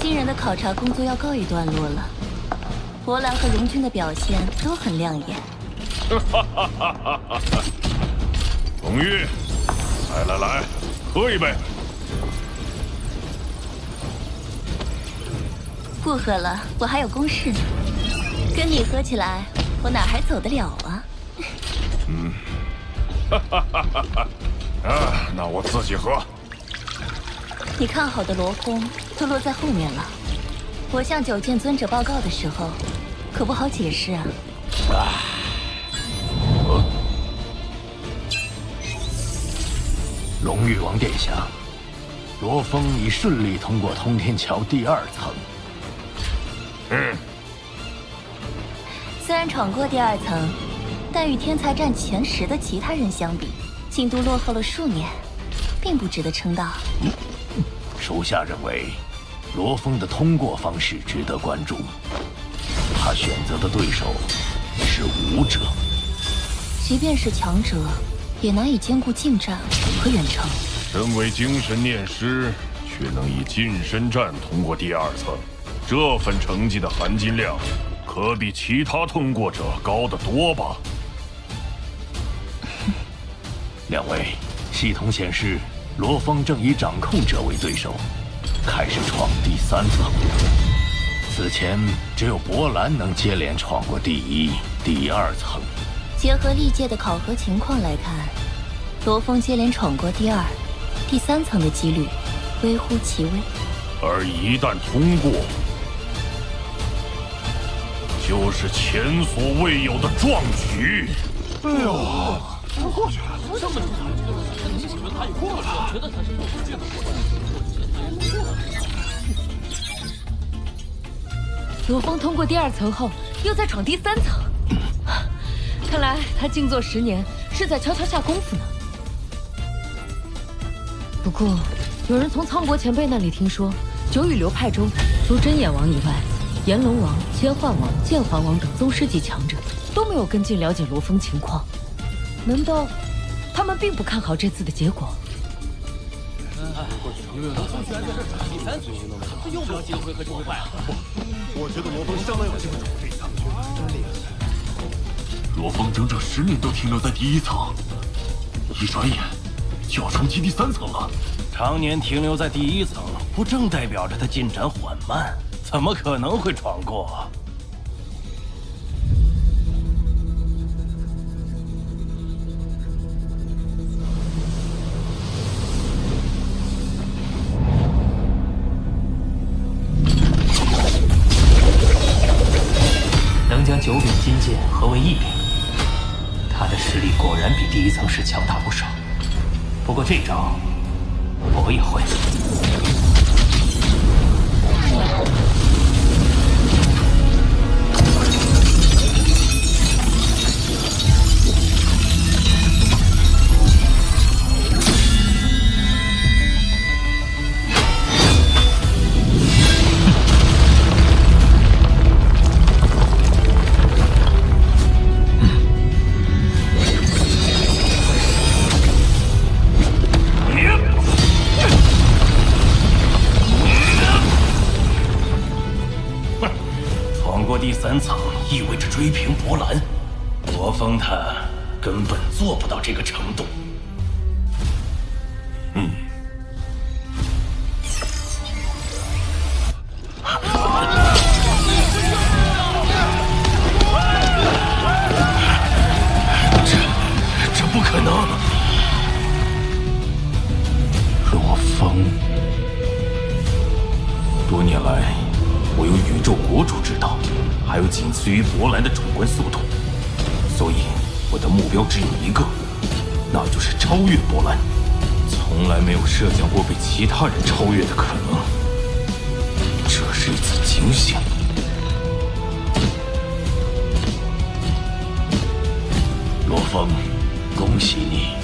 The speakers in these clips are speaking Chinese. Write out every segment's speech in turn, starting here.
新人的考察工作要告一段落了。博兰和荣军的表现都很亮眼。荣玉，来，喝一杯。不喝了，我还有公事呢。跟你喝起来，我哪还走得了啊？啊，那我自己喝。你看好的罗峰都落在后面了。我向九剑尊者报告的时候，可不好解释啊。荣誉王殿下，罗峰已顺利通过通天桥第2层。虽然闯过第2层，但与天才战前10的其他人相比，进度落后了数年，并不值得称道。属下认为，罗峰的通过方式值得关注。他选择的对手是武者，即便是强者，也难以兼顾近战和远程。身为精神念师，却能以近身战通过第2层，这份成绩的含金量，可比其他通过者高得多吧？两位，系统显示罗峰正以掌控者为对手，开始闯第3层。此前只有博兰能接连闯过第1、第2层。结合历届的考核情况来看，罗峰接连闯过第2、第3层的几率微乎其微。而一旦通过，就是前所未有的壮举。哎呦！过去了，这么他也过了，我觉得他是不可见的过去。罗峰通过第2层后，又在闯第3层。看来他静坐10年，是在悄悄下功夫呢。不过，有人从苍国前辈那里听说，九羽流派中，除真眼王以外，炎龙王、千幻王、剑皇王等宗师级强者都没有跟进了解罗峰情况。难道他们并不看好这次的结果？第3次他用不了几个回合就会败了。我觉得罗峰相当有机会闯这一层，真厉害。罗峰整整10年都停留在第1层，一转眼就要冲击第3层了。常年停留在第1层，不正代表着他进展缓慢？怎么可能会闯过？能将9柄金剑合为1柄，他的实力果然比第1层时强大不少。不过这招我也会。第3层意味着追平博兰，罗峰他根本做不到这个程度。这不可能！罗峰，多年来，我有宇宙国主之道，还有仅次于博兰的主观速度，所以我的目标只有一个，那就是超越博兰。从来没有设想过被其他人超越的可能，这是一次惊险。罗峰，恭喜你！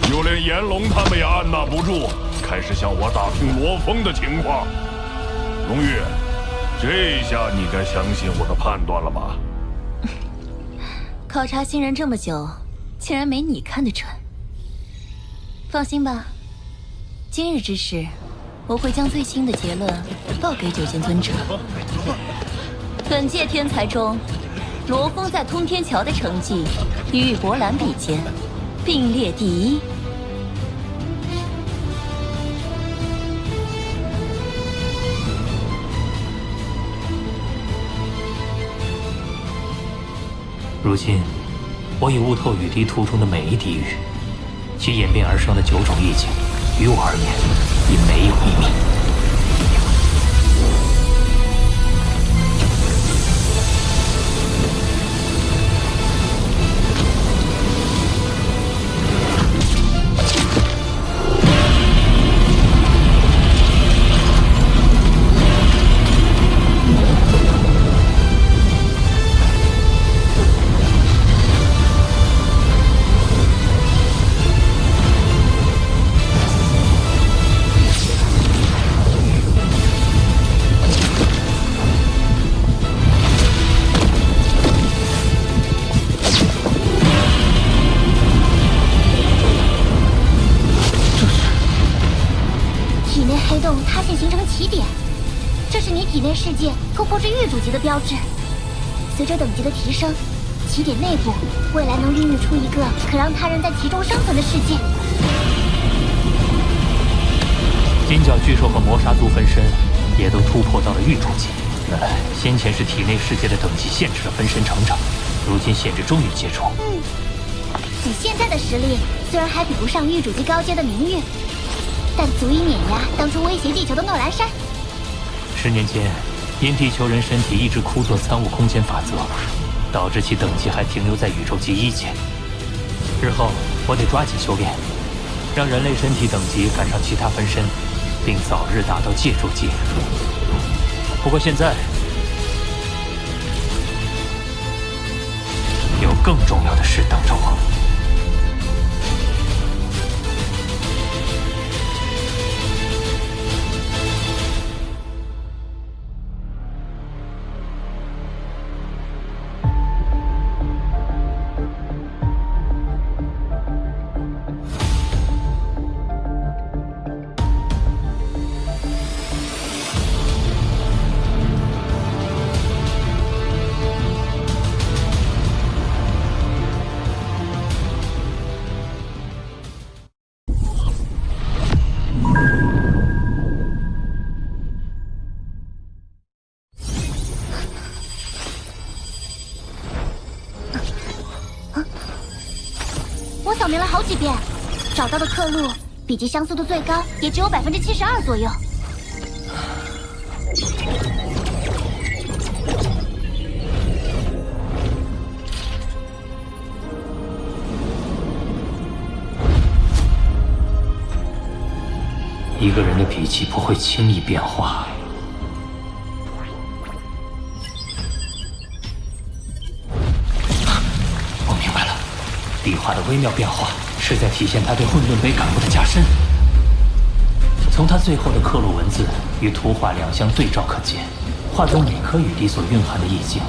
就连炎龙他们也按捺不住，开始向我打听罗峰的情况。荣玉，这下你该相信我的判断了吧？考察新人这么久，竟然没你看得准。放心吧，今日之事，我会将最新的结论报给九剑尊者。本届天才中，罗峰在通天桥的成绩与博兰比肩，并列第一。如今，我已悟透雨滴途中的每一滴雨，其演变而生的9种意境，于我而言已没有秘密。世界突破至域主级的标志，随着等级的提升，起点内部未来能孕育出一个可让他人在其中生存的世界。金角巨兽和魔杀族分身也都突破到了域主级。原来先前是体内世界的等级限制了分身成长，如今限制终于解除。你现在的实力虽然还比不上域主级高阶的明月，但足以碾压当初威胁地球的诺兰山。10年间，因地球人身体一直枯坐参悟空间法则，导致其等级还停留在宇宙级1阶。日后我得抓紧修炼，让人类身体等级赶上其他分身，并早日达到界主级。不过现在有更重要的事等着我。我扫描了好几遍，找到的刻录笔记像素度最高也只有72%左右。一个人的笔记不会轻易变化。我明白了，笔画的微妙变化是在体现他对混沌杯感悟的加深。从他最后的刻录文字与图画两相对照可见，画中每颗雨滴所蕴含的意境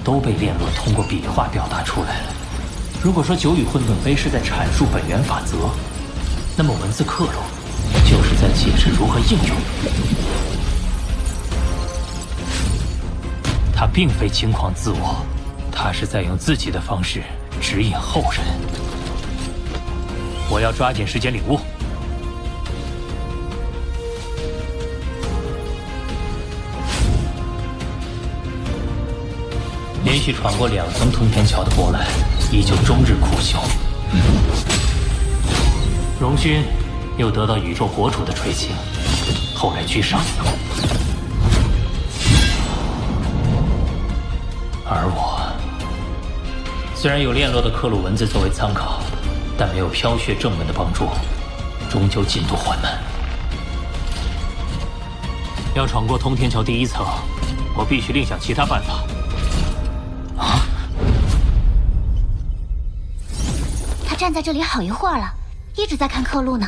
都被炼落通过笔画表达出来了。如果说九羽混沌杯是在阐述本源法则，那么文字刻录就是在解释如何应用。他并非轻狂自我，他是在用自己的方式指引后人。我要抓紧时间领悟。连续闯过2层通天桥的波澜，依旧终日苦修。荣勋又得到宇宙国主的垂青，后来居上。而我虽然有炼落的刻录文字作为参考，但没有飘雪正文的帮助，终究进度缓慢。要闯过通天桥第1层，我必须另想其他办法。他站在这里好一会儿了，一直在看刻录呢。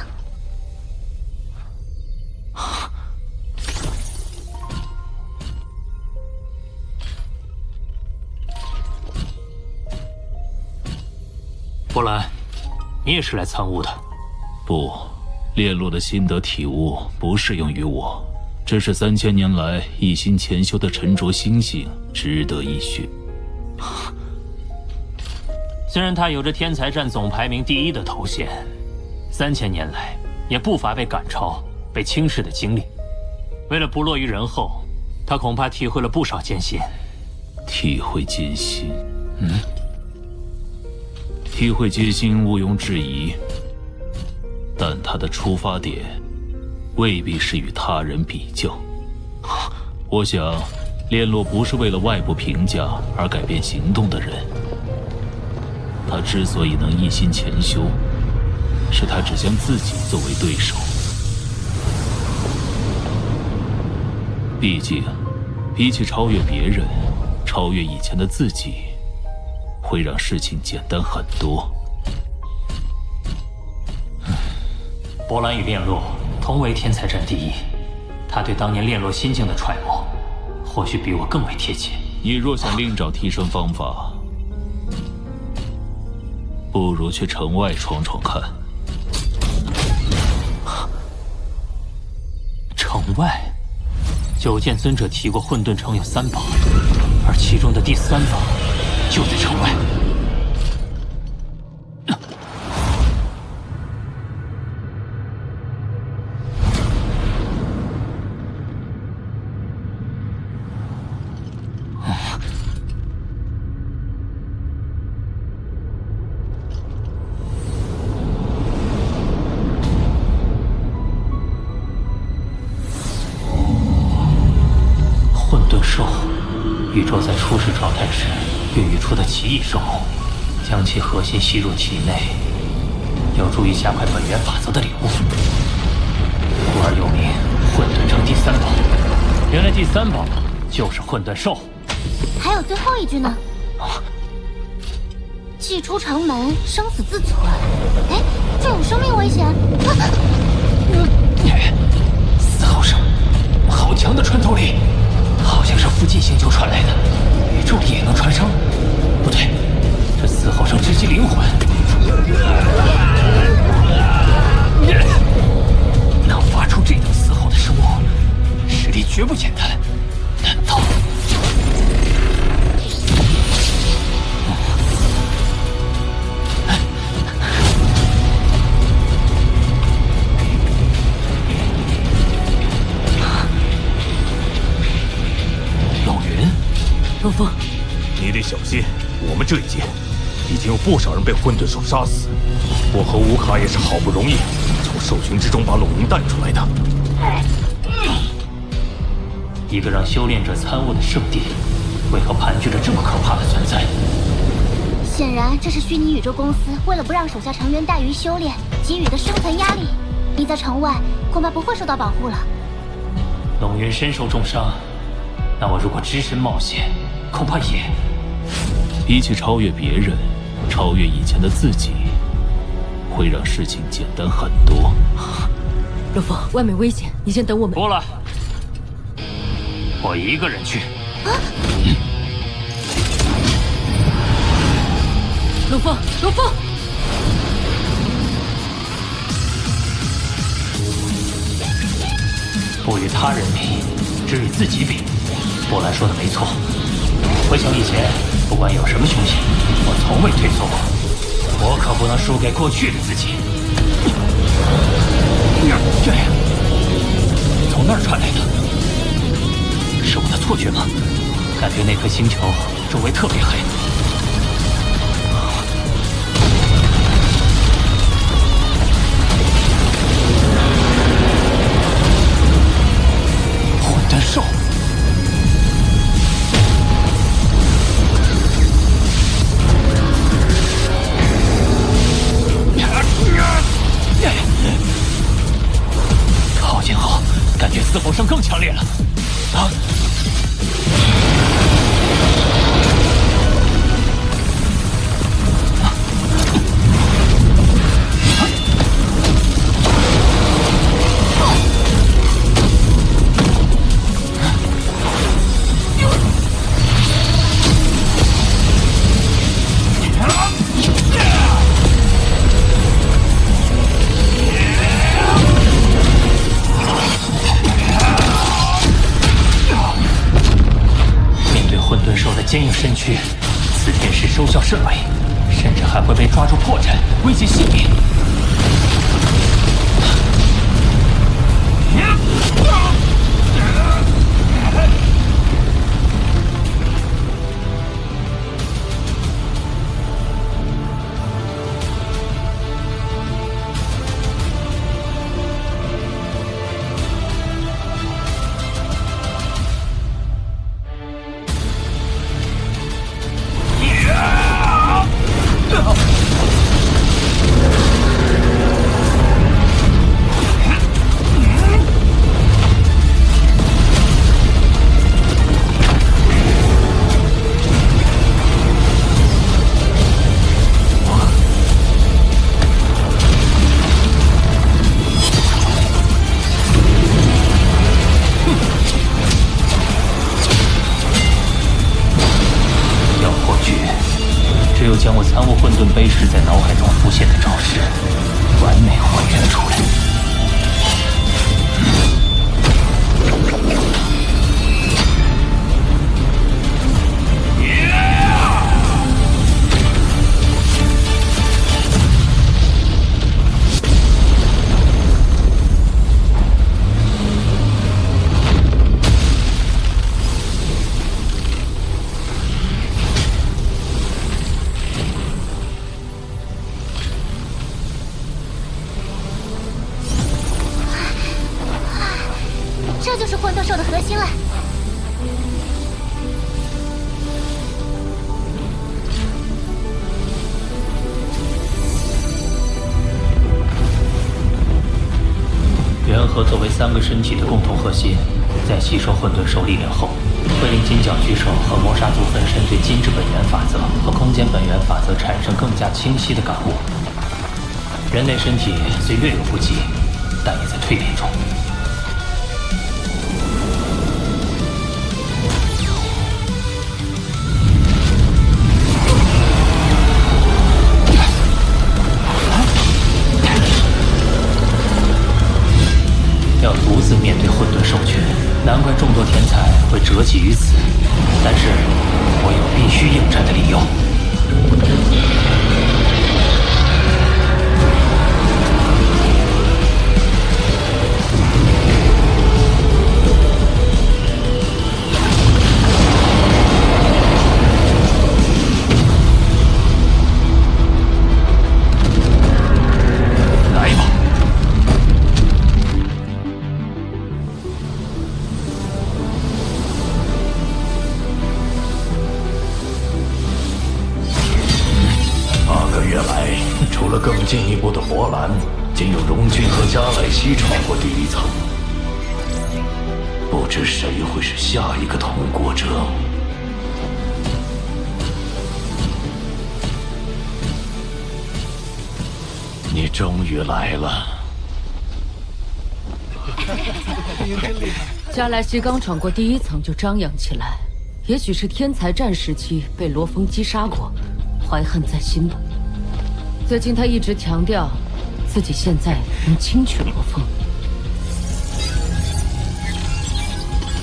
波兰，你也是来参悟的？不，炼落的心得体悟不适用于我，这是3000年来一心潜修的沉着心性，值得一学。虽然他有着天才战总排名第1的头衔，3000年来也不乏被赶超、被轻视的经历。为了不落于人后，他恐怕体会了不少艰辛。体会艰辛，体会艰辛毋庸置疑，但他的出发点未必是与他人比较。我想，炼落不是为了外部评价而改变行动的人。他之所以能一心潜修，是他只将自己作为对手。毕竟，比起超越别人，超越以前的自己，会让事情简单很多。波兰与炼落同为天才战第1，他对当年炼落心境的揣摩，或许比我更为贴切。你若想另找提升方法，不如去城外闯闯看。城外，九剑尊者提过混沌城有3宝，而其中的第3宝就在城外。宇宙在初始状态时孕育出的奇异生物，将其核心吸入体内，有助于加快本源法则的领悟，故而又名混沌城第3宝。原来第3宝就是混沌兽。还有最后一句呢。祭出城门，生死自存。哎，这有生命危险。嘶吼声，好强的穿透力！好像是附近星球传来的，宇宙里也能传声？不对，这嘶吼声直击灵魂。能发出这等嘶吼的生物，实力绝不简单。难道？龙峰，你得小心，我们这一届已经有不少人被混沌兽杀死。我和乌卡也是好不容易从兽群之中把陇云带出来的。一个让修炼者参悟的圣地，为何盘踞着这么可怕的存在？显然，这是虚拟宇宙公司为了不让手下成员怠于修炼，给予的生存压力。你在城外恐怕不会受到保护了。陇云身受重伤，那我如果只身冒险，恐怕也……比起超越别人，超越以前的自己，会让事情简单很多。陆枫，外面危险，你先等我们。不了，我一个人去。陆枫，陆枫！不与他人比，只与自己比。波兰说的没错，回想以前，不管有什么凶险，我从未退缩过。我可不能输给过去的自己。这样，从那儿传来的，是我的错觉吗？感觉那颗星球周围特别黑。混沌兽。靠近后，感觉嘶吼声更强烈了。啊！危及性命。将我参悟混沌碑时在脑海中浮现的招式完美还原出来。这就是混沌兽的核心了。元核作为3个身体的共同核心，在吸收混沌兽力量后，会令金角巨兽和魔杀族分身对金之本源法则和空间本源法则产生更加清晰的感悟。人类身体虽略有不及，但也在蜕变中。要独自面对混沌兽群，难怪众多天才会折戟于此。但是，我有必须应战的理由。更进一步的博兰，仅有荣军和加莱西闯过第1层，不知谁会是下一个通过者。你终于来了。加莱西刚闯过第1层就张扬起来，也许是天才战时期被罗峰击杀过，怀恨在心吧。最近他一直强调自己现在能轻取罗峰。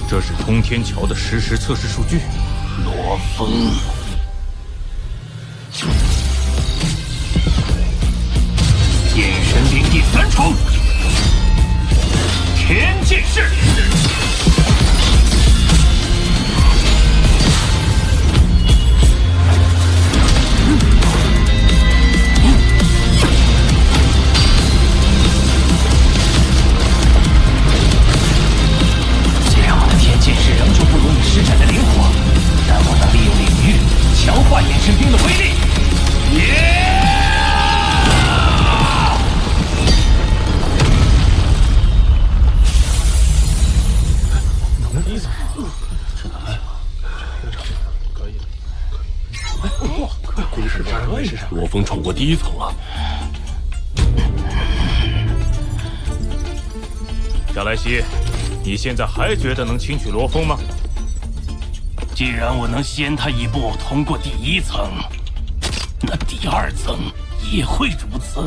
这是通天桥的实时测试数据。罗峰，眼神兵第3重，天剑式。剑士仍旧不如你施展的灵活，但我能利用领域强化眼神兵的威力。罗峰闯过第1层了。加莱西，你现在还觉得能轻取罗峰吗？既然我能先他一步通过第1层，那第2层也会如此。